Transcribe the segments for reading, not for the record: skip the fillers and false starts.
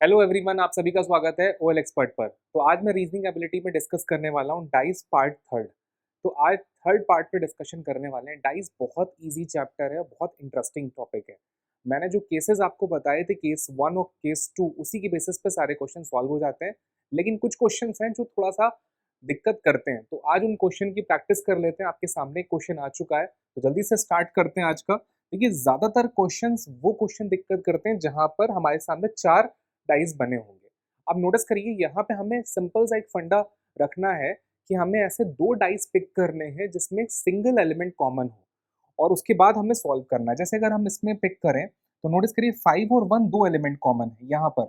Hello everyone, आप सभी का स्वागत है ओएल एक्सपर्ट पर। तो आज मैं रीजनिंग एबिलिटी में डिस्कस करने वाला हूँ डाइस पार्ट थर्ड। तो आज थर्ड पार्ट पे डिस्कशन करने वाले हैं। डाइस बहुत इजी चैप्टर है, बहुत इंटरेस्टिंग टॉपिक है। मैंने जो केसेस आपको बताए थे, केस 1 और केस 2, उसी की बेसिस पे सारे क्वेश्चन सॉल्व हो जाते हैं। लेकिन कुछ क्वेश्चन हैं जो थोड़ा सा दिक्कत करते हैं, तो आज उन क्वेश्चन की प्रैक्टिस कर लेते हैं। आपके सामने एक क्वेश्चन आ चुका है, तो जल्दी से स्टार्ट करते हैं आज का। देखिए, ज्यादातर क्वेश्चंस वो क्वेश्चन दिक्कत करते हैं जहां पर हमारे सामने 4 डाइस बने होंगे। अब नोटिस करिए, यहाँ पे हमें सिंपल सा एक फंडा रखना है कि हमें ऐसे 2 डाइस पिक करने हैं जिसमें सिंगल एलिमेंट कॉमन हो, और उसके बाद हमें सॉल्व करना है। जैसे अगर हम इसमें पिक करें तो नोटिस करिए 5 और 1 दो एलिमेंट कॉमन है यहाँ पर,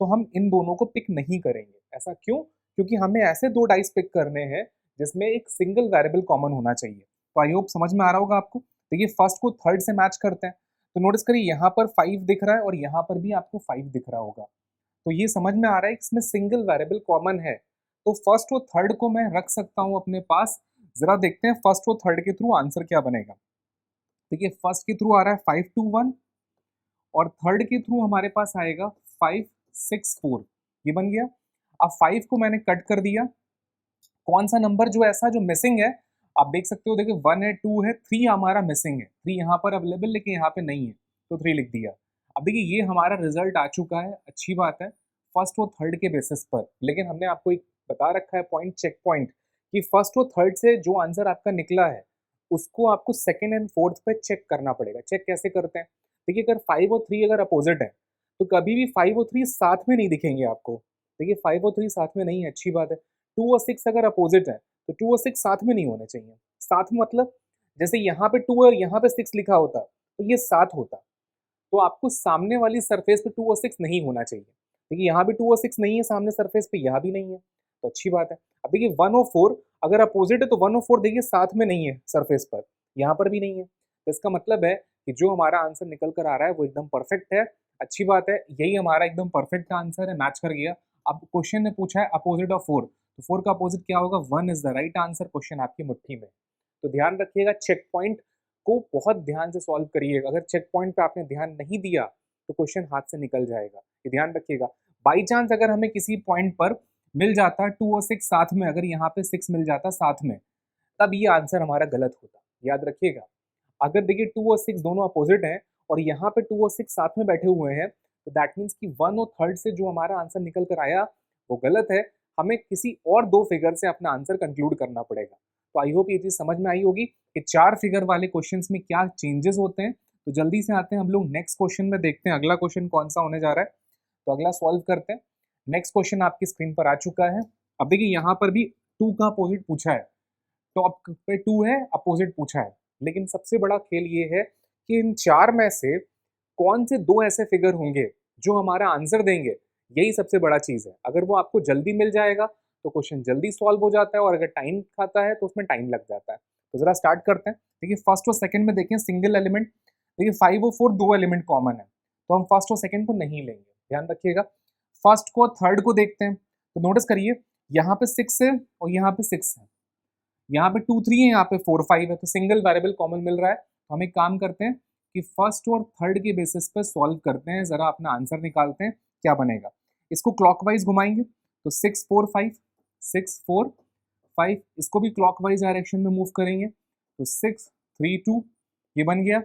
तो हम इन दोनों को पिक नहीं करेंगे। ऐसा क्यों? क्योंकि हमें ऐसे 2 डाइस पिक करने हैं जिसमें एक सिंगल वेरिएबल कॉमन होना चाहिए। तो आई होप समझ में आ रहा होगा आपको। देखिए, फर्स्ट को थर्ड से मैच करते हैं। तो नोटिस करिए, यहाँ पर 5 दिख रहा है और यहाँ पर भी आपको 5 दिख रहा होगा। तो ये समझ में आ रहा है कि इसमें सिंगल वेरिएबल कॉमन है। तो फर्स्ट और थर्ड को मैं रख सकता हूँ अपने पास। जरा देखते हैं फर्स्ट और थर्ड के थ्रू आंसर क्या बनेगा। देखिए, फर्स्ट के थ्रू आ रहा है 5 2 1, और थर्ड के थ्रू हमारे पास आएगा 5 6 4। ये बन गया। अब 5 को मैंने कट कर दिया। कौन सा नंबर जो ऐसा जो मिसिंग है, आप देख सकते हो। देखिए, 1 है, 2 है, 3 हमारा मिसिंग है। 3 यहाँ पर अवेलेबल लेकिन यहाँ पे नहीं है, तो 3 लिख दिया। अब देखिए, ये हमारा रिजल्ट आ चुका है, अच्छी बात है, फर्स्ट और थर्ड के बेसिस पर। लेकिन हमने आपको एक बता रखा है पॉइंट, चेक पॉइंट, कि फर्स्ट और थर्ड से जो आंसर आपका निकला है उसको आपको सेकेंड एंड फोर्थ पे चेक करना पड़ेगा। चेक कैसे करते हैं? देखिए, अगर 5 और 3 अगर अपोजिट है तो कभी भी 5 और 3 साथ में नहीं दिखेंगे आपको। देखिए, 5 और 3 साथ में नहीं है, अच्छी बात है। 2 और 6 अगर अपोजिट है तो 2 और 6 साथ में नहीं होने चाहिए। साथ में मतलब, जैसे यहाँ पे 2 और यहाँ पे 6 लिखा होता तो ये साथ होता। तो आपको सामने वाली सरफेस पे 2 और 6 नहीं होना चाहिए। देखिए, यहाँ भी 2 और 6 नहीं है सामने सरफेस पे, यहाँ भी नहीं है, तो अच्छी बात है। अब देखिए, 1 और 4 अगर अपोजिट है तो 1 और 4 देखिए साथ में नहीं है सरफेस पर, यहाँ पर भी नहीं है। तो इसका मतलब है कि जो हमारा आंसर निकल कर आ रहा है वो एकदम परफेक्ट है। अच्छी बात है, यही हमारा एकदम परफेक्ट आंसर है, मैच कर गया। अब क्वेश्चन ने पूछा है अपोजिट ऑफ 4, तो 4 का अपोजिट क्या होगा? 1 is the right answer. Question आपकी मुट्ठी में। तो ध्यान रखिएगा, चेक पॉइंट को बहुत ध्यान से सॉल्व करिएगा। अगर चेक पॉइंट पे आपने ध्यान नहीं दिया तो क्वेश्चन हाथ से निकल जाएगा, ये ध्यान रखिएगा। बाई चांस अगर हमें किसी पॉइंट पर मिल जाता 2 और 6 साथ में, अगर यहाँ पे 6 मिल जाता साथ में, तब ये आंसर हमारा गलत होता, याद रखिएगा। अगर देखिए 2 और 6 दोनों अपोजिट हैं और यहाँ पे 2 और 6 साथ में बैठे हुए हैं, तो दैट मीन्स कि 1 और थर्ड से जो हमारा आंसर निकल कर आया वो गलत है। हमें किसी और 2 फिगर से अपना आंसर कंक्लूड करना पड़ेगा। तो आई होप ये चीज़ समझ में आई होगी कि 4 फिगर वाले क्वेश्चंस में क्या चेंजेस होते हैं। तो जल्दी से आते हैं हम लोग नेक्स्ट क्वेश्चन में, देखते हैं अगला क्वेश्चन कौन सा होने जा रहा है। तो अगला सॉल्व करते हैं। नेक्स्ट क्वेश्चन आपकी स्क्रीन पर आ चुका है। अब देखिए, यहाँ पर भी 2 का अपोजिट पूछा है, टॉप पे 2 है, अपोजिट पूछा है। लेकिन सबसे बड़ा खेल ये है कि इन 4 में से कौन से 2 ऐसे फिगर होंगे जो हमारा आंसर देंगे, यही सबसे बड़ा चीज़ है। अगर वो आपको जल्दी मिल जाएगा तो क्वेश्चन जल्दी सॉल्व हो जाता है, और अगर टाइम खाता है तो उसमें टाइम लग जाता है। तो जरा स्टार्ट करते हैं। देखिए, फर्स्ट और सेकंड में देखें सिंगल एलिमेंट। देखिए, 5 और 4 दो एलिमेंट कॉमन है, तो हम फर्स्ट और सेकंड को नहीं लेंगे, ध्यान रखिएगा। फर्स्ट को थर्ड को देखते हैं। तो नोटिस करिए, यहाँ पे 6 है और यहाँ पे 6 है, यहाँ पे 2 3 है, यहाँ पे 4 5 है, तो सिंगल वेरिएबल कॉमन मिल रहा है। तो हम एक काम करते हैं कि फर्स्ट और थर्ड के बेसिस पे सॉल्व करते हैं, जरा अपना आंसर निकालते हैं क्या बनेगा। इसको क्लॉकवाइज घुमाएंगे तो 6 4 5, 6 4 5, इसको भी क्लॉकवाइज डायरेक्शन में मूव करेंगे तो 6 3 2, ये बन गया।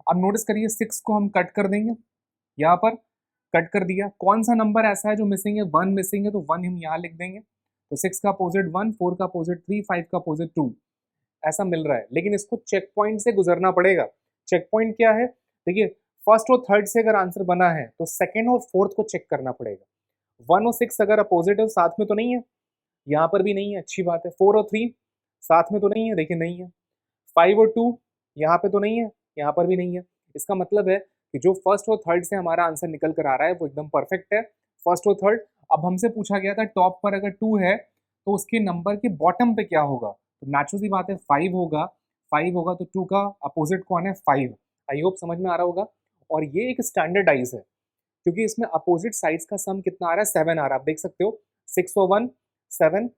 अब नोटिस करिए, 6 को हम कट कर देंगे, यहाँ पर कट कर दिया। कौन सा नंबर ऐसा है जो मिसिंग है? 1 मिसिंग है, तो 1 हम यहाँ लिख देंगे। तो 6 का अपोजिट 1, 4 का अपोजिट 3, 5 का अपोजिट 2, ऐसा मिल रहा है। लेकिन इसको चेक पॉइंट से गुजरना पड़ेगा। चेक पॉइंट क्या है? देखिए, फर्स्ट और थर्ड से अगर आंसर बना है तो सेकंड और फोर्थ को चेक करना पड़ेगा। 1 और 6 अगर अपोजिट है तो साथ में तो नहीं है, यहाँ पर भी नहीं है, अच्छी बात है। 4 और 3 साथ में तो नहीं है, देखिए नहीं है। 5 और 2 यहाँ पे तो नहीं है, यहाँ पर भी नहीं है। इसका मतलब है कि जो फर्स्ट और थर्ड से हमारा आंसर निकल कर आ रहा है वो एकदम परफेक्ट है, फर्स्ट और थर्ड। अब हमसे पूछा गया था टॉप पर अगर 2 है तो उसके नंबर के बॉटम पे क्या होगा? तो नेचुरल सी बात है 5 होगा। 5 होगा तो 2 का अपोजिट कौन है? 5। आई होप समझ में आ रहा होगा। और ये एक स्टैंडर्डाइज है, क्योंकि इसमें अपोजिट साइड्स का सम कितना आ रहा है? 7 आ रहा है। आप देख सकते हो, 6 और 1 7,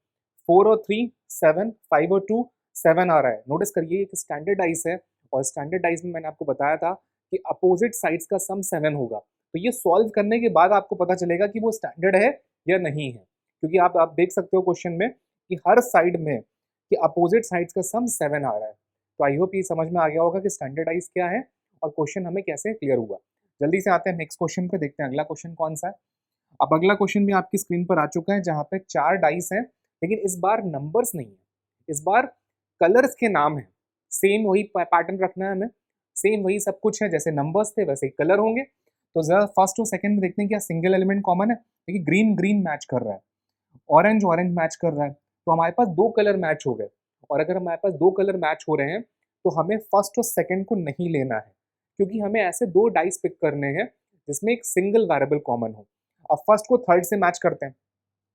4 और 3 7, 5 और 2 7 आ रहा है। नोटिस करिए, एक स्टैंडर्डाइज है, और स्टैंडर्डाइज में मैंने आपको बताया था कि अपोजिट साइड्स का सम 7 होगा। तो ये सॉल्व करने के बाद आपको पता चलेगा कि वो स्टैंडर्ड है या नहीं है, क्योंकि आप देख सकते हो क्वेश्चन में कि हर साइड में कि अपोजिट साइड्स का सम 7 आ रहा है। तो आई होप ये समझ में आ गया होगा कि स्टैंडर्डाइज क्या है और क्वेश्चन हमें कैसे क्लियर हुआ। जल्दी से आते हैं नेक्स्ट क्वेश्चन पे, देखते हैं अगला क्वेश्चन कौन सा है। अब अगला क्वेश्चन भी आपकी स्क्रीन पर आ चुका है, जहाँ पे 4 डाइस हैं, लेकिन इस बार नंबर्स नहीं है, इस बार कलर्स के नाम है। सेम वही पैटर्न रखना है हमें, सेम वही सब कुछ है, जैसे नंबर्स थे वैसे ही कलर होंगे। तो जरा फर्स्ट और सेकंड में देखते हैं क्या सिंगल एलिमेंट कॉमन है। देखिए ग्रीन ग्रीन मैच कर रहा है, ऑरेंज ऑरेंज मैच कर रहा है, तो हमारे पास 2 कलर मैच हो गए। और अगर हमारे पास 2 कलर मैच हो रहे हैं तो हमें फर्स्ट और सेकंड को नहीं लेना है, क्योंकि हमें ऐसे 2 डाइस पिक करने हैं जिसमें एक सिंगल वेरिएबल कॉमन हो। अब फर्स्ट को थर्ड से मैच करते हैं,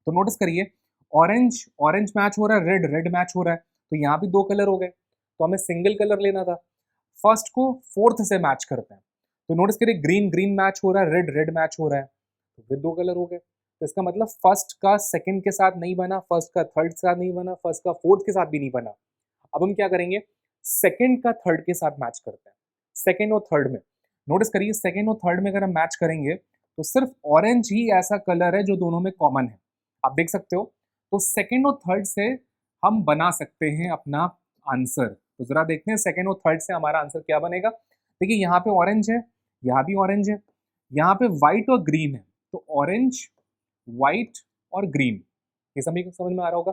तो नोटिस करिए ऑरेंज ऑरेंज मैच हो रहा है, रेड रेड मैच हो रहा है, तो यहाँ भी 2 कलर हो गए, तो हमें सिंगल कलर लेना था। फर्स्ट को फोर्थ से मैच करते हैं, तो नोटिस करिए ग्रीन ग्रीन मैच हो रहा है, रेड रेड मैच हो रहा है, तो फिर 2 कलर हो गए। तो इसका मतलब फर्स्ट का सेकंड के साथ नहीं बना, फर्स्ट का थर्ड के साथ नहीं बना, फर्स्ट का फोर्थ के साथ भी नहीं बना। अब हम क्या करेंगे, सेकंड का थर्ड के साथ मैच करते हैं, सेकंड और थर्ड में। नोटिस करिए सेकंड और थर्ड में अगर हम मैच करेंगे तो सिर्फ ऑरेंज ही ऐसा कलर है जो दोनों में कॉमन है, आप देख सकते हो। तो सेकंड और थर्ड से हम बना सकते हैं अपना आंसर। तो जरा देखते हैं सेकंड और थर्ड से हमारा आंसर क्या बनेगा। देखिए यहाँ पे ऑरेंज है, यहाँ भी ऑरेंज है, यहाँ पे व्हाइट और ग्रीन है, तो ऑरेंज व्हाइट और ग्रीन, ये सभी को समझ में आ रहा होगा।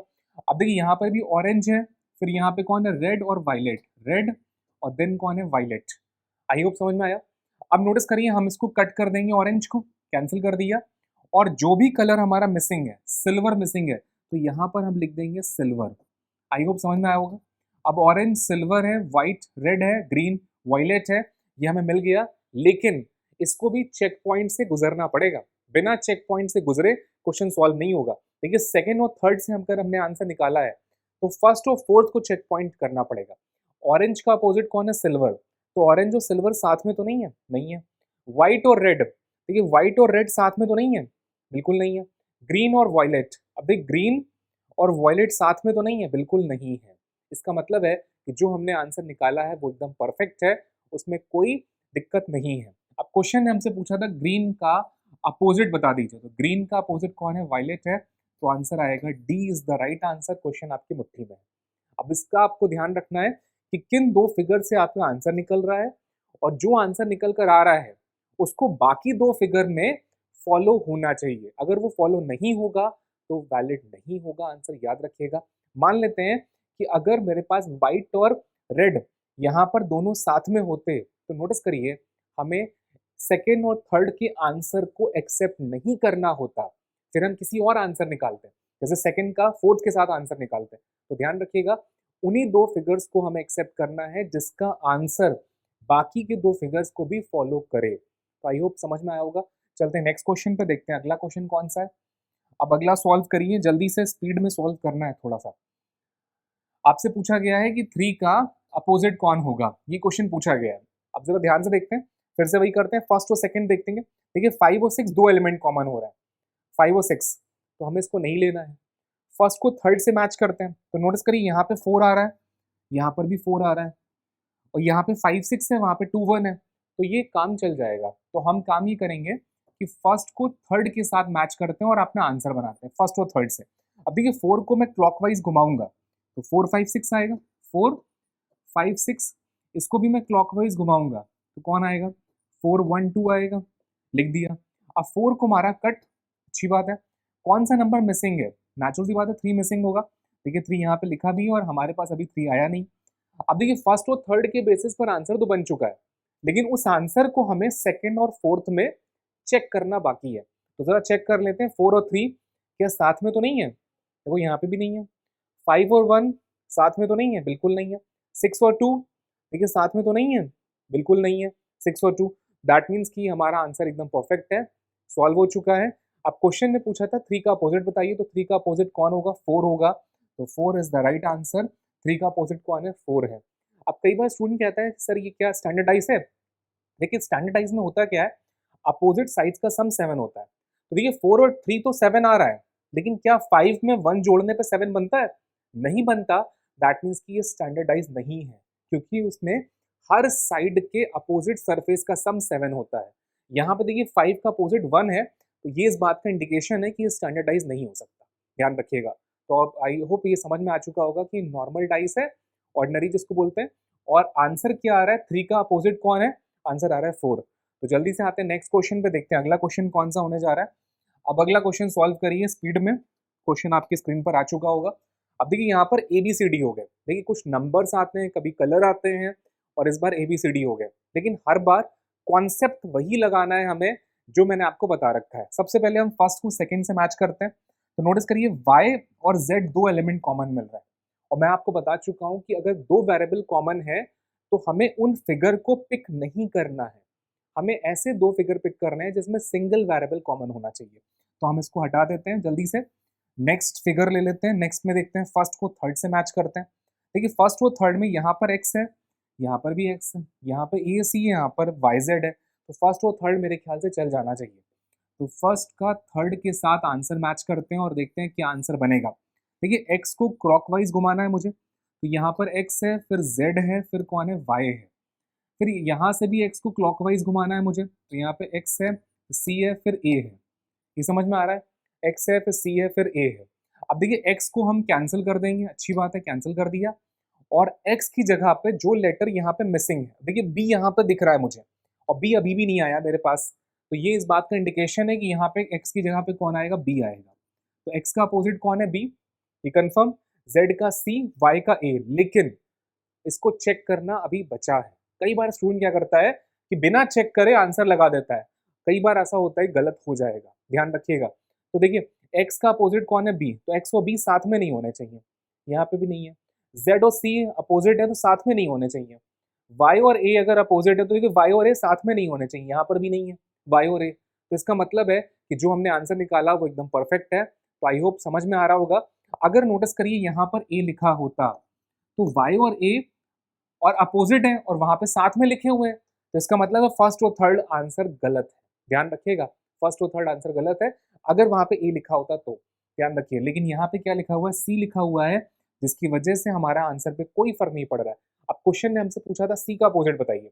अब देखिए यहाँ पर भी ऑरेंज है, फिर यहाँ पे कौन है, रेड और वायलेट, रेड और देन कौन है, वायलेट। आई होप समझ में आया। अब नोटिस करिए हम इसको कट कर देंगे, ऑरेंज को कैंसिल कर दिया, और जो भी कलर हमारा मिसिंग है, सिल्वर मिसिंग है, तो यहाँ पर हम लिख देंगे सिल्वर। आई होप समझ में आया होगा। अब ऑरेंज सिल्वर है, व्हाइट रेड है, ग्रीन वायलेट है, ये हमें मिल गया, लेकिन इसको भी चेक पॉइंट से गुजरना पड़ेगा। बिना चेक पॉइंट से गुजरे क्वेश्चन सॉल्व नहीं होगा। देखिए सेकंड और थर्ड से अगर हमने आंसर निकाला है तो फर्स्ट और फोर्थ को चेक पॉइंट करना पड़ेगा। ऑरेंज का अपोजिट कौन है, सिल्वर, तो ऑरेंज और सिल्वर साथ में तो नहीं है, नहीं है। व्हाइट और रेड, देखिए व्हाइट और रेड साथ में तो नहीं है, बिल्कुल नहीं है। ग्रीन और वायलेट, अब देख ग्रीन और वायलेट साथ में तो नहीं है, बिल्कुल नहीं है। इसका मतलब है कि जो हमने आंसर निकाला है वो एकदम परफेक्ट है, उसमें कोई दिक्कत नहीं है। अब क्वेश्चन ने हमसे पूछा था ग्रीन का अपोजिट बता दीजिए, तो ग्रीन का अपोजिट कौन है, वायलेट है, तो आंसर आएगा D is the right answer. Question आपकी मुट्ठी में है। अब इसका आपको ध्यान रखना है कि किन 2 फिगर से आपका आंसर निकल रहा है, और जो आंसर निकल कर आ रहा है उसको बाकी 2 फिगर में फॉलो होना चाहिए। अगर वो फॉलो नहीं होगा तो वैलिड नहीं होगा आंसर, याद रखिएगा। मान लेते हैं कि अगर मेरे पास व्हाइट और रेड यहाँ पर दोनों साथ में होते, तो नोटिस करिए हमें सेकेंड और थर्ड के आंसर को एक्सेप्ट नहीं करना होता, फिर हम किसी और आंसर निकालते हैं, जैसे सेकेंड का फोर्थ के साथ आंसर निकालते हैं। तो ध्यान रखिएगा उन्हीं 2 फिगर्स को हमें एक्सेप्ट करना है जिसका आंसर बाकी के 2 फिगर्स को भी फॉलो करे। तो आई होप समझ में आया होगा। चलते हैं नेक्स्ट क्वेश्चन पे, देखते हैं अगला क्वेश्चन कौन सा है। अब अगला सॉल्व करिए, जल्दी से, स्पीड में सॉल्व करना है थोड़ा सा। आपसे पूछा गया है कि 3 का अपोजिट कौन होगा, ये क्वेश्चन पूछा गया है। अब जरा ध्यान से देखते हैं, फिर से वही करते हैं, फर्स्ट और सेकंड देखते हैं। देखिए 5 और 6 2 एलिमेंट कॉमन हो रहा है, 5 और 6, तो हमें इसको नहीं लेना है। फर्स्ट को थर्ड से मैच करते हैं, तो नोटिस करिए यहाँ पे 4 आ रहा है, यहाँ पर भी 4 आ रहा है, और यहाँ पे 5 6 है, वहाँ पे 2 1 है, तो ये काम चल जाएगा। तो हम काम ये करेंगे कि फर्स्ट को थर्ड के साथ मैच करते हैं और अपना आंसर बनाते हैं फर्स्ट और थर्ड से। अब देखिए 4 को मैं क्लॉकवाइज घुमाऊंगा तो 4 5 6 आएगा, 4 5 6, इसको भी मैं क्लॉकवाइज घुमाऊंगा तो कौन आएगा, 4 1 2 आएगा, लिख दिया। अब 4 को मारा कट, अच्छी बात है। कौन सा नंबर मिसिंग है, नेचुरल सी बात है 3 मिसिंग होगा। देखिए 3 यहाँ पे लिखा भी है और हमारे पास अभी 3 आया नहीं। अब देखिए फर्स्ट और थर्ड के बेसिस पर आंसर तो बन चुका है, लेकिन उस आंसर को हमें सेकंड और फोर्थ में चेक करना बाकी है। तो जरा चेक कर लेते हैं, 4 और 3 क्या साथ में तो नहीं है, देखो यहाँ पे भी नहीं है। 5 और 1 साथ में तो नहीं है, बिल्कुल नहीं है। 6 और 2 देखिए साथ में तो नहीं है, बिल्कुल नहीं है। 6 और 2, दैट मीन्स कि हमारा आंसर एकदम परफेक्ट है, सॉल्व हो चुका है। अब क्वेश्चन ने पूछा था 3 का अपोजिट बताइए, तो 3 का अपोजिट कौन होगा, 4 होगा, तो 4 इज द राइट आंसर। 3 का अपोजिट कौन है, 4 है। अब कई बार स्टूडेंट कहता है सर ये क्या स्टैंडर्डाइज है, देखिए स्टैंडर्डाइज में होता क्या है, अपोजिट साइड्स का सम 7 होता है। तो देखिए 4 और 3 तो 7 आ रहा है, लेकिन क्या 5 में 1 जोड़ने पे 7 बनता है, नहीं बनता। दैट मीन्स कि ये स्टैंडर्डाइज नहीं है, क्योंकि उसमें हर साइड के अपोजिट सरफेस का सम 7 होता है। यहाँ पे देखिए 5 का अपोजिट 1 है, तो ये इस बात का इंडिकेशन है कि ये स्टैंडर्डाइज नहीं हो सकता, ध्यान रखिएगा। तो अब आई होप ये समझ में आ चुका होगा कि नॉर्मल डाइस है, ऑर्डिनरी जिसको बोलते हैं, और आंसर क्या आ रहा है, 3 का अपोजिट कौन है, आंसर आ रहा है 4। तो जल्दी से आते हैं नेक्स्ट क्वेश्चन पे, देखते हैं अगला क्वेश्चन कौन सा होने जा रहा है। अब अगला क्वेश्चन सॉल्व करिए स्पीड में, क्वेश्चन आपकी स्क्रीन पर आ चुका होगा। अब देखिए यहाँ पर ABCD हो गए, देखिए कुछ नंबर्स आते हैं, कभी कलर आते हैं, और इस बार ABCD हो गए, लेकिन हर बार कॉन्सेप्ट वही लगाना है हमें जो मैंने आपको बता रखा है। सबसे पहले हम फर्स्ट को सेकंड से मैच करते हैं। तो नोटिस करिए y और z दो एलिमेंट कॉमन मिल रहा है, और मैं आपको बता चुका हूं कि अगर दो वेरिएबल कॉमन है तो हमें उन फिगर को पिक नहीं करना है, हमें ऐसे दो फिगर पिक करने हैं जिसमें सिंगल वेरिएबल कॉमन होना चाहिए। तो हम इसको हटा देते हैं जल्दी से, नेक्स्ट फिगर ले लेते हैं। नेक्स्ट में देखते हैं फर्स्ट को थर्ड से मैच करते हैं। देखिए फर्स्ट को थर्ड में यहाँ पर x है, यहाँ पर भी x है, यहाँ पर AC है, यहाँ पर YZ है, तो फर्स्ट और थर्ड मेरे ख्याल से चल जाना चाहिए। तो फर्स्ट का थर्ड के साथ आंसर मैच करते हैं और देखते हैं क्या आंसर बनेगा। देखिए x को क्लॉकवाइज घुमाना है मुझे, तो यहाँ पर x है, फिर z है, फिर कौन है, y है। फिर यहाँ से भी x को क्लॉकवाइज घुमाना है मुझे, तो यहाँ पे x है, c है, फिर a है। ये समझ में आ रहा है, x है, फिर c है, फिर a है। अब देखिए x को हम कैंसिल कर देंगे, अच्छी बात है, कैंसिल कर दिया, और x की जगह पे जो लेटर यहाँ पे मिसिंग है, देखिए b यहाँ पे दिख रहा है मुझे, और b अभी भी नहीं आया मेरे पास, तो ये इस बात का इंडिकेशन है कि यहाँ पे x की जगह पे कौन आएगा, b आएगा। तो x का अपोजिट कौन है, b, ये कंफर्म, z का c, y का a, लेकिन इसको चेक करना अभी बचा है। कई बार स्टूडेंट क्या करता है कि बिना चेक करे आंसर लगा देता है, कई बार ऐसा होता है, गलत हो जाएगा, ध्यान रखिएगा। तो देखिए x का अपोजिट कौन है, b, तो x और b साथ में नहीं होने चाहिए, यहाँ पे भी नहीं है। z और c अपोजिट है तो साथ में नहीं होने चाहिए। y और a अगर अपोजिट है तो देखिए y और a साथ में नहीं होने चाहिए, यहाँ पर भी नहीं है y और a। तो इसका मतलब है कि जो हमने आंसर निकाला वो एकदम परफेक्ट है। तो आई होप समझ में आ रहा होगा। अगर नोटिस करिए यहाँ पर a लिखा होता तो y और a और अपोजिट है और वहां पे साथ में लिखे हुए हैं, तो इसका मतलब है फर्स्ट और थर्ड आंसर गलत है, ध्यान रखिएगा, फर्स्ट और थर्ड आंसर गलत है। अगर वहां पे ए लिखा होता तो ध्यान रखिए, लेकिन यहाँ पे क्या लिखा हुआ है, सी लिखा हुआ है, जिसकी वजह से हमारा आंसर पे कोई फर्क नहीं पड़ रहा है। अब क्वेश्चन ने हमसे पूछा था सी का अपोजिट बताइए,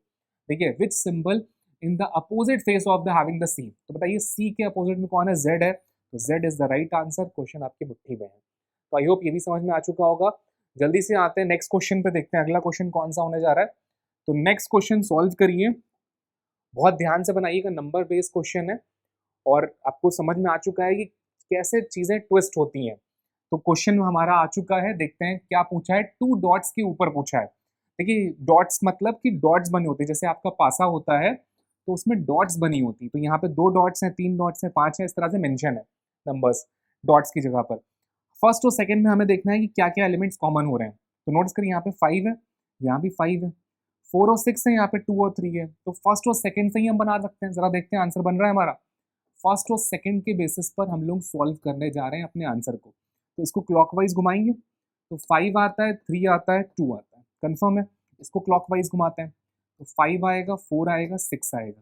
देखिए which symbol in the opposite face of the having the C, तो बताइए सी के अपोजिट में कौन है, जेड है, तो Z is the right answer. Question आपकी मुट्ठी में है। तो आई होप ये भी समझ में आ चुका होगा। जल्दी से आते हैं नेक्स्ट क्वेश्चन पे, देखते हैं अगला क्वेश्चन कौन सा होने जा रहा है। तो नेक्स्ट क्वेश्चन सॉल्व करिए, बहुत ध्यान से बनाइएगा, नंबर बेस्ड क्वेश्चन है और आपको समझ में आ चुका है कि कैसे चीजें ट्विस्ट होती हैं। तो क्वेश्चन हमारा आ चुका है, देखते हैं क्या पूछा है। 2 डॉट्स के ऊपर पूछा है। देखिए डॉट्स मतलब कि डॉट्स बनी होती है, जैसे आपका पासा होता है तो उसमें डॉट्स बनी होती है, तो यहाँ पे 2 डॉट्स हैं, 3 डॉट्स हैं, 5 है, इस तरह से मेंशन है नंबर्स डॉट्स की जगह पर। फर्स्ट और सेकंड में हमें देखना है कि क्या क्या एलिमेंट्स कॉमन हो रहे हैं। तो नोटिस करिए यहाँ पे 5 है, यहाँ भी 5 है, 4 और 6 है, यहाँ पे 2 और 3 है, तो फर्स्ट और सेकंड से ही हम बना सकते हैं। जरा देखते हैं आंसर बन रहा है हमारा। फर्स्ट और सेकंड के बेसिस पर हम लोग सॉल्व करने जा रहे हैं अपने आंसर को। तो इसको क्लॉकवाइज घुमाएंगे, तो 5 आता है, 3 आता है, 2 आता है, कंफर्म है। इसको क्लॉकवाइज घुमाते हैं तो 5 आएगा, 4 आएगा, 6 आएगा।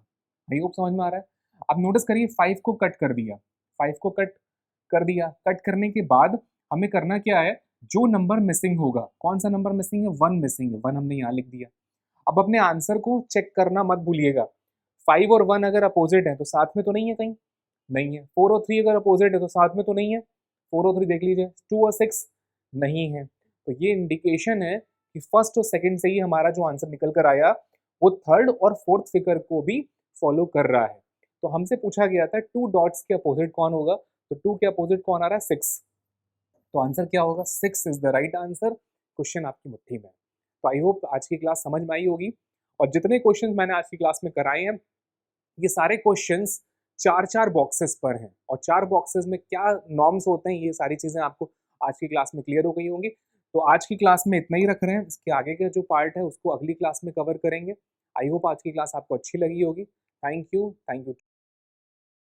आई होप समझ में आ रहा है। अब नोटिस करिए 5 को कट कर दिया, 5 को कट कर दिया, कट करने के बाद हमें करना क्या है, जो नंबर मिसिंग होगा, कौन सा नंबर मिसिंग है, 1 मिसिंग है, 1 हमने यहाँ लिख दिया। अब अपने आंसर को चेक करना मत भूलिएगा, 5 और 1 अगर अपोजिट है तो साथ में तो नहीं है, कहीं नहीं है। 4 और 3 अगर अपोजिट है तो साथ में तो नहीं है, 4 और 3 देख लीजिए, 2 और 6 नहीं है। तो ये इंडिकेशन है कि फर्स्ट और सेकंड से ही हमारा जो आंसर निकल कर आया वो थर्ड और फोर्थ फिगर को भी फॉलो कर रहा है। तो हमसे पूछा गया था 2 डॉट्स के अपोजिट कौन होगा, तो 2 के अपोजिट कौन आ रहा है, 6। तो आंसर क्या होगा, 6 is the right answer. Question आपकी मुट्ठी में। तो आई होप आज की क्लास समझ में आई होगी, और जितने क्वेश्चंस मैंने आज की क्लास में कराए हैं ये सारे क्वेश्चंस 4-4 बॉक्सेस पर हैं, और 4 बॉक्सेस में क्या नॉर्म्स होते हैं ये सारी चीज़ें आपको आज की क्लास में क्लियर हो गई होंगी। तो आज की क्लास में इतना ही रख रहे हैं, इसके आगे का जो पार्ट है उसको अगली क्लास में कवर करेंगे। आई होप आज की क्लास आपको अच्छी लगी होगी। Thank you.